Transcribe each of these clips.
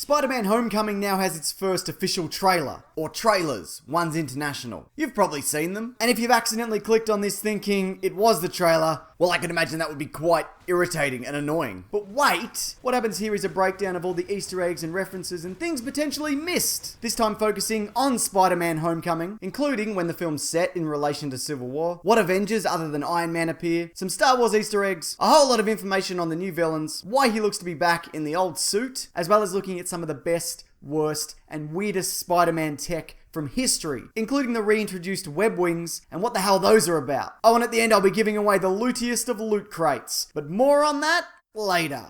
Spider-Man Homecoming now has its first official trailer, or trailers, one's international. You've probably seen them, and if you've accidentally clicked on this thinking it was the trailer, well, I can imagine that would be quite irritating and annoying. But wait! What happens here is a breakdown of all the Easter eggs and references and things potentially missed. This time focusing on Spider-Man Homecoming, including when the film's set in relation to Civil War, what Avengers other than Iron Man appear, some Star Wars Easter eggs, a whole lot of information on the new villains, why he looks to be back in the old suit, as well as looking at some of the best, worst, and weirdest Spider-Man tech from history, including the reintroduced web wings and what the hell those are about. Oh, and at the end I'll be giving away the lootiest of loot crates, but more on that later.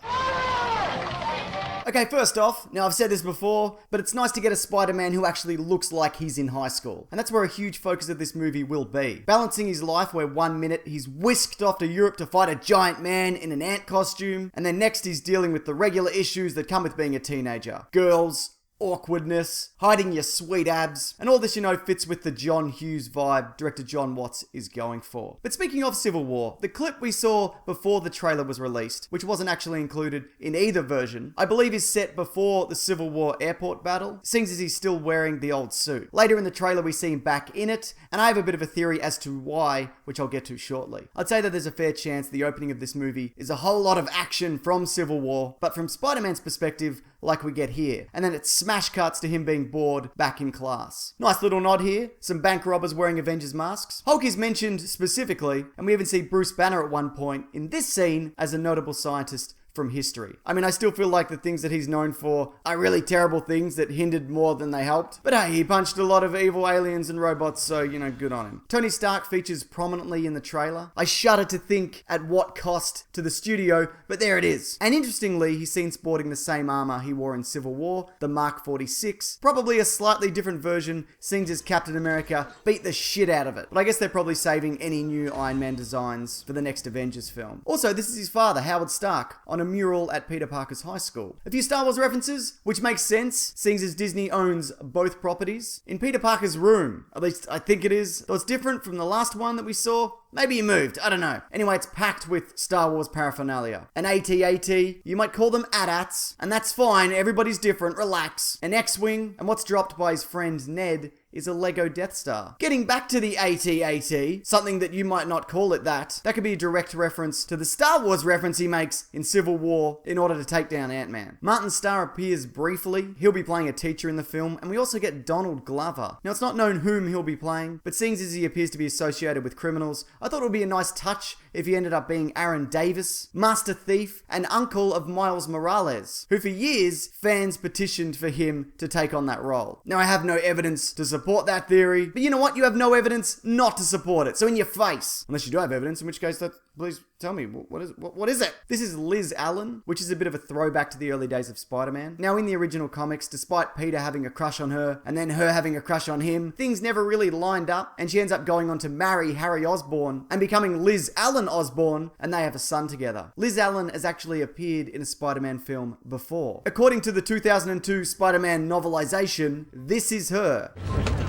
Okay, first off, now I've said this before, but it's nice to get a Spider-Man who actually looks like he's in high school. And that's where a huge focus of this movie will be. Balancing his life where 1 minute he's whisked off to Europe to fight a giant man in an ant costume, and then next he's dealing with the regular issues that come with being a teenager. Girls, awkwardness, hiding your sweet abs, and all this, fits with the John Hughes vibe director John Watts is going for. But speaking of Civil War, the clip we saw before the trailer was released, which wasn't actually included in either version, I believe is set before the Civil War airport battle, seeing as he's still wearing the old suit. Later in the trailer we see him back in it, and I have a bit of a theory as to why, which I'll get to shortly. I'd say that there's a fair chance the opening of this movie is a whole lot of action from Civil War, but from Spider-Man's perspective, like we get here. And then it smash cuts to him being bored back in class. Nice little nod here. Some bank robbers wearing Avengers masks. Hulk is mentioned specifically, and we even see Bruce Banner at one point in this scene as a notable scientist from history. I mean, I still feel like the things that he's known for are really terrible things that hindered more than they helped. But hey, he punched a lot of evil aliens and robots, so, good on him. Tony Stark features prominently in the trailer. I shudder to think at what cost to the studio, but there it is. And interestingly, he's seen sporting the same armor he wore in Civil War, the Mark 46. Probably a slightly different version, seeing as Captain America beat the shit out of it. But I guess they're probably saving any new Iron Man designs for the next Avengers film. Also, this is his father, Howard Stark, on a mural at Peter Parker's high school. A few Star Wars references, which makes sense, seeing as Disney owns both properties. In Peter Parker's room, at least I think it is, though it's different from the last one that we saw. Maybe he moved, I don't know. Anyway, it's packed with Star Wars paraphernalia. An AT-AT, you might call them AT-ATs, and that's fine, everybody's different, relax. An X-Wing, and what's dropped by his friend Ned is a Lego Death Star. Getting back to the AT-AT, something that you might not call it that could be a direct reference to the Star Wars reference he makes in Civil War in order to take down Ant-Man. Martin Starr appears briefly. He'll be playing a teacher in the film, and we also get Donald Glover. Now, it's not known whom he'll be playing, but seeing as he appears to be associated with criminals, I thought it would be a nice touch if he ended up being Aaron Davis, Master Thief, and uncle of Miles Morales, who for years, fans petitioned for him to take on that role. Now, I have no evidence to support that theory, but you know what? You have no evidence not to support it, so in your face. Unless you do have evidence, in which case, please tell me, what is it? This is Liz Allen, which is a bit of a throwback to the early days of Spider-Man. Now, in the original comics, despite Peter having a crush on her, and then her having a crush on him, things never really lined up, and she ends up going on to marry Harry Osborn, and becoming Liz Allen Osborn, and they have a son together. Liz Allen has actually appeared in a Spider-Man film before. According to the 2002 Spider-Man novelization, this is her.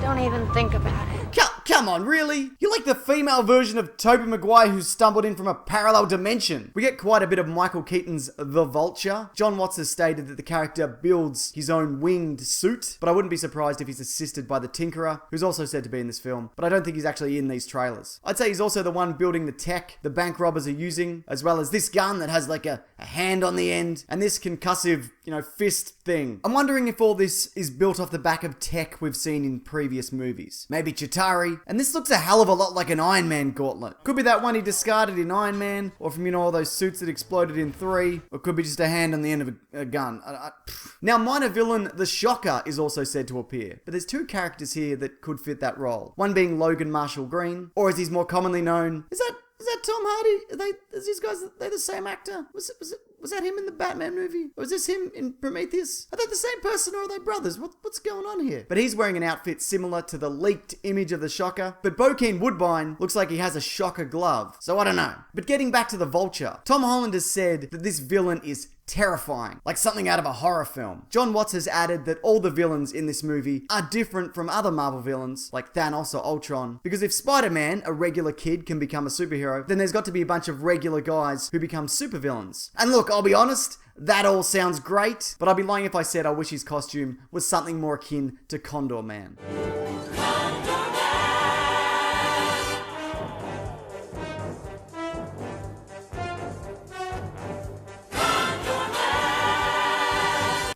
Don't even think about it. Come on, really? You're like the female version of Tobey Maguire who stumbled in from a parallel dimension. We get quite a bit of Michael Keaton's The Vulture. John Watts has stated that the character builds his own winged suit, but I wouldn't be surprised if he's assisted by the Tinkerer, who's also said to be in this film, but I don't think he's actually in these trailers. I'd say he's also the one building the tech the bank robbers are using, as well as this gun that has like a hand on the end, and this concussive, fist thing. I'm wondering if all this is built off the back of tech we've seen in previous movies. Maybe Chitauri, and this looks a hell of a lot like an Iron Man gauntlet. Could be that one he discarded in Iron Man, or from, all those suits that exploded in 3, or could be just a hand on the end of a gun. Now, minor villain The Shocker is also said to appear, but there's 2 characters here that could fit that role. One being Logan Marshall Green, or as he's more commonly known, is that Tom Hardy? Is these guys, are they the same actor? Was that him in the Batman movie? Or is this him in Prometheus? Are they the same person or are they brothers? What's going on here? But he's wearing an outfit similar to the leaked image of the Shocker. But Bokeem Woodbine looks like he has a Shocker glove. So I don't know. But getting back to the Vulture, Tom Holland has said that this villain is terrifying, like something out of a horror film. John Watts has added that all the villains in this movie are different from other Marvel villains, like Thanos or Ultron, because if Spider-Man, a regular kid, can become a superhero, then there's got to be a bunch of regular guys who become supervillains. And look, I'll be honest, that all sounds great, but I'd be lying if I said I wish his costume was something more akin to Condor Man.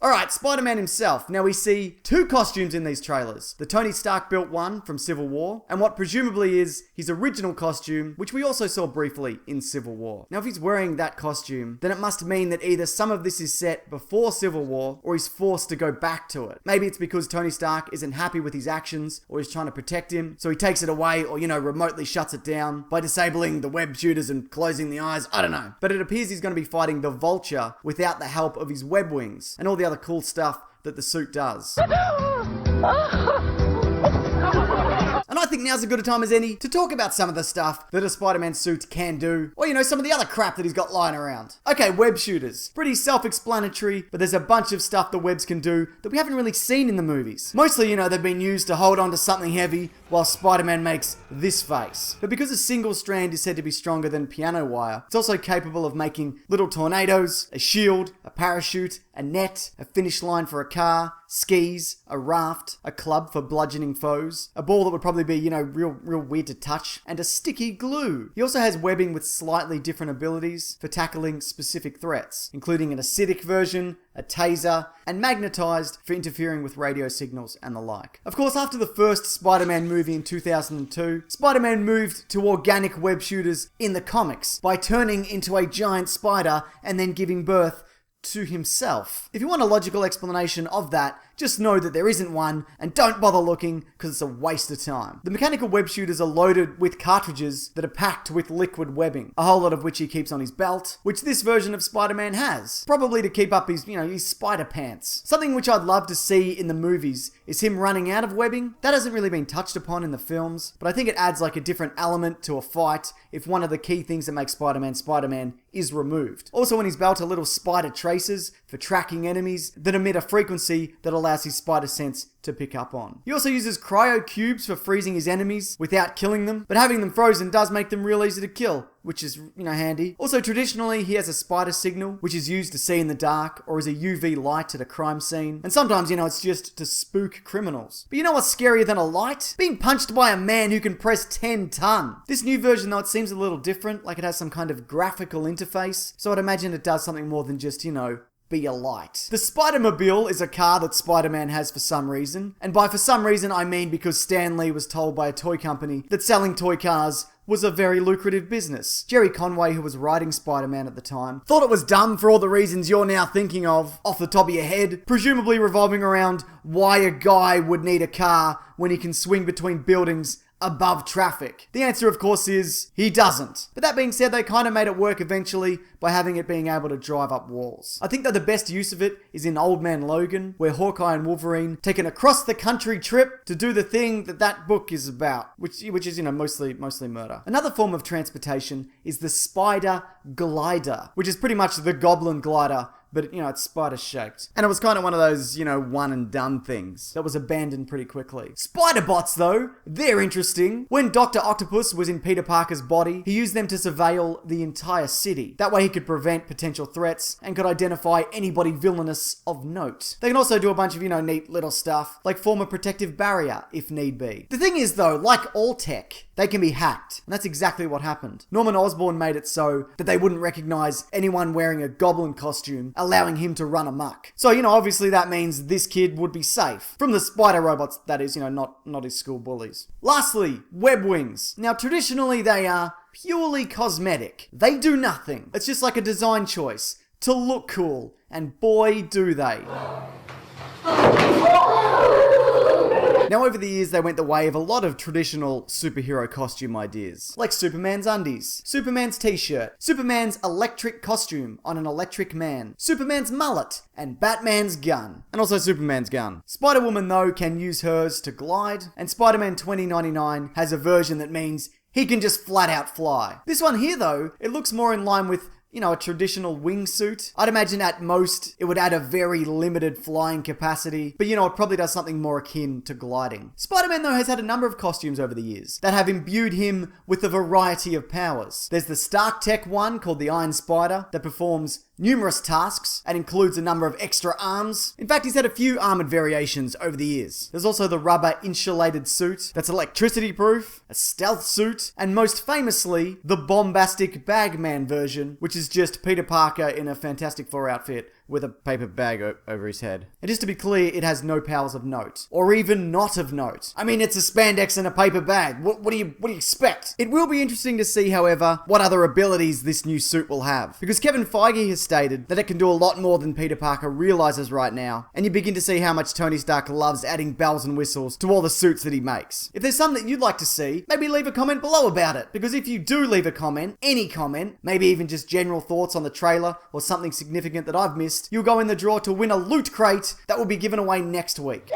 Alright, Spider-Man himself. Now we see two costumes in these trailers. The Tony Stark built one from Civil War, and what presumably is his original costume, which we also saw briefly in Civil War. Now if he's wearing that costume, then it must mean that either some of this is set before Civil War, or he's forced to go back to it. Maybe it's because Tony Stark isn't happy with his actions, or he's trying to protect him, so he takes it away, or remotely shuts it down by disabling the web shooters and closing the eyes. I don't know. But it appears he's going to be fighting the Vulture without the help of his web wings, and all the other cool stuff that the suit does. And I think now's as good a time as any to talk about some of the stuff that a Spider-Man suit can do, or some of the other crap that he's got lying around. Okay, web shooters. Pretty self-explanatory, but there's a bunch of stuff the webs can do that we haven't really seen in the movies. Mostly, they've been used to hold on to something heavy while Spider-Man makes this face. But because a single strand is said to be stronger than piano wire, it's also capable of making little tornadoes, a shield, a parachute, a net, a finish line for a car, skis, a raft, a club for bludgeoning foes, a ball that would probably be, real weird to touch, and a sticky glue. He also has webbing with slightly different abilities for tackling specific threats, including an acidic version, a taser, and magnetized for interfering with radio signals and the like. Of course, after the first Spider-Man movie in 2002, Spider-Man moved to organic web shooters in the comics by turning into a giant spider and then giving birth to himself. If you want a logical explanation of that, just know that there isn't one, and don't bother looking because it's a waste of time. The mechanical web shooters are loaded with cartridges that are packed with liquid webbing, a whole lot of which he keeps on his belt, which this version of Spider-Man has, probably to keep up his, his spider pants. Something which I'd love to see in the movies is him running out of webbing. That hasn't really been touched upon in the films, but I think it adds like a different element to a fight if one of the key things that makes Spider-Man Spider-Man is removed. Also in his belt are little spider tracers for tracking enemies that emit a frequency that allows his spider sense to pick up on. He also uses cryo cubes for freezing his enemies without killing them, but having them frozen does make them real easy to kill, which is, handy. Also, traditionally, he has a spider signal, which is used to see in the dark, or as a UV light at a crime scene. And sometimes, it's just to spook criminals. But you know what's scarier than a light? Being punched by a man who can press 10 ton. This new version, though, it seems a little different, like it has some kind of graphical interface, so I'd imagine it does something more than just, be a light. The Spider-Mobile is a car that Spider-Man has for some reason, and by for some reason I mean because Stan Lee was told by a toy company that selling toy cars was a very lucrative business. Jerry Conway, who was writing Spider-Man at the time, thought it was dumb for all the reasons you're now thinking of off the top of your head, presumably revolving around why a guy would need a car when he can swing between buildings above traffic. The answer, of course, is he doesn't. But that being said, they kind of made it work eventually by having it being able to drive up walls. I think that the best use of it is in Old Man Logan, where Hawkeye and Wolverine take an across-the-country trip to do the thing that book is about, which is, mostly murder. Another form of transportation is the Spider Glider, which is pretty much the Goblin Glider, but, it's spider-shaped. And it was kind of one of those, one-and-done things that was abandoned pretty quickly. Spider-bots, though, they're interesting. When Dr. Octopus was in Peter Parker's body, he used them to surveil the entire city. That way he could prevent potential threats and could identify anybody villainous of note. They can also do a bunch of, neat little stuff, like form a protective barrier if need be. The thing is, though, like all tech, they can be hacked. And that's exactly what happened. Norman Osborn made it so that they wouldn't recognize anyone wearing a goblin costume, allowing him to run amok. So, obviously that means this kid would be safe. From the spider robots, that is, not his school bullies. Lastly, web wings. Now, traditionally they are purely cosmetic. They do nothing. It's just like a design choice to look cool. And boy, do they. Now, over the years, they went the way of a lot of traditional superhero costume ideas, like Superman's undies, Superman's t-shirt, Superman's electric costume on an electric man, Superman's mullet, and Batman's gun, and also Superman's gun. Spider-Woman, though, can use hers to glide, and Spider-Man 2099 has a version that means he can just flat out fly. This one here, though, it looks more in line with a traditional wingsuit. I'd imagine at most it would add a very limited flying capacity, but it probably does something more akin to gliding. Spider-Man, though, has had a number of costumes over the years that have imbued him with a variety of powers. There's the Stark Tech one called the Iron Spider that performs numerous tasks, and includes a number of extra arms. In fact, he's had a few armored variations over the years. There's also the rubber insulated suit that's electricity proof, a stealth suit, and most famously, the bombastic Bagman version, which is just Peter Parker in a Fantastic Four outfit with a paper bag over his head. And just to be clear, it has no powers of note, or even not of note. I mean, it's a spandex and a paper bag. What do you expect? It will be interesting to see, however, what other abilities this new suit will have, because Kevin Feige has stated that it can do a lot more than Peter Parker realizes right now, and you begin to see how much Tony Stark loves adding bells and whistles to all the suits that he makes. If there's something that you'd like to see, maybe leave a comment below about it, because if you do leave a comment, any comment, maybe even just general thoughts on the trailer or something significant that I've missed, you'll go in the draw to win a loot crate that will be given away next week.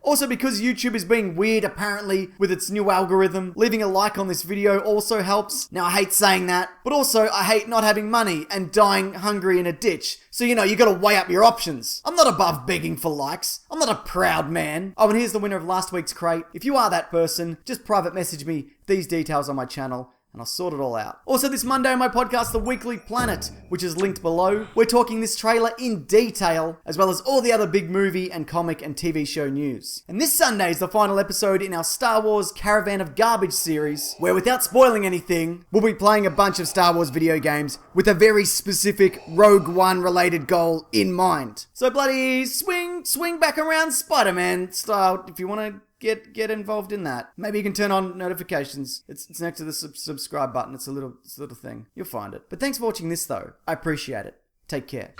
Also, because YouTube is being weird apparently with its new algorithm, leaving a like on this video also helps. Now, I hate saying that, but also I hate not having money and dying hungry in a ditch. So, you gotta weigh up your options. I'm not above begging for likes. I'm not a proud man. Oh, and here's the winner of last week's crate. If you are that person, just private message me these details on my channel, and I'll sort it all out. Also, this Monday on my podcast, The Weekly Planet, which is linked below, we're talking this trailer in detail, as well as all the other big movie and comic and TV show news. And this Sunday is the final episode in our Star Wars Caravan of Garbage series, where without spoiling anything, we'll be playing a bunch of Star Wars video games with a very specific Rogue One related goal in mind. So bloody swing back around Spider-Man style if you want to get involved in that. Maybe you can turn on notifications. It's next to the subscribe button. It's a little thing. You'll find it. But thanks for watching this though. I appreciate it. Take care.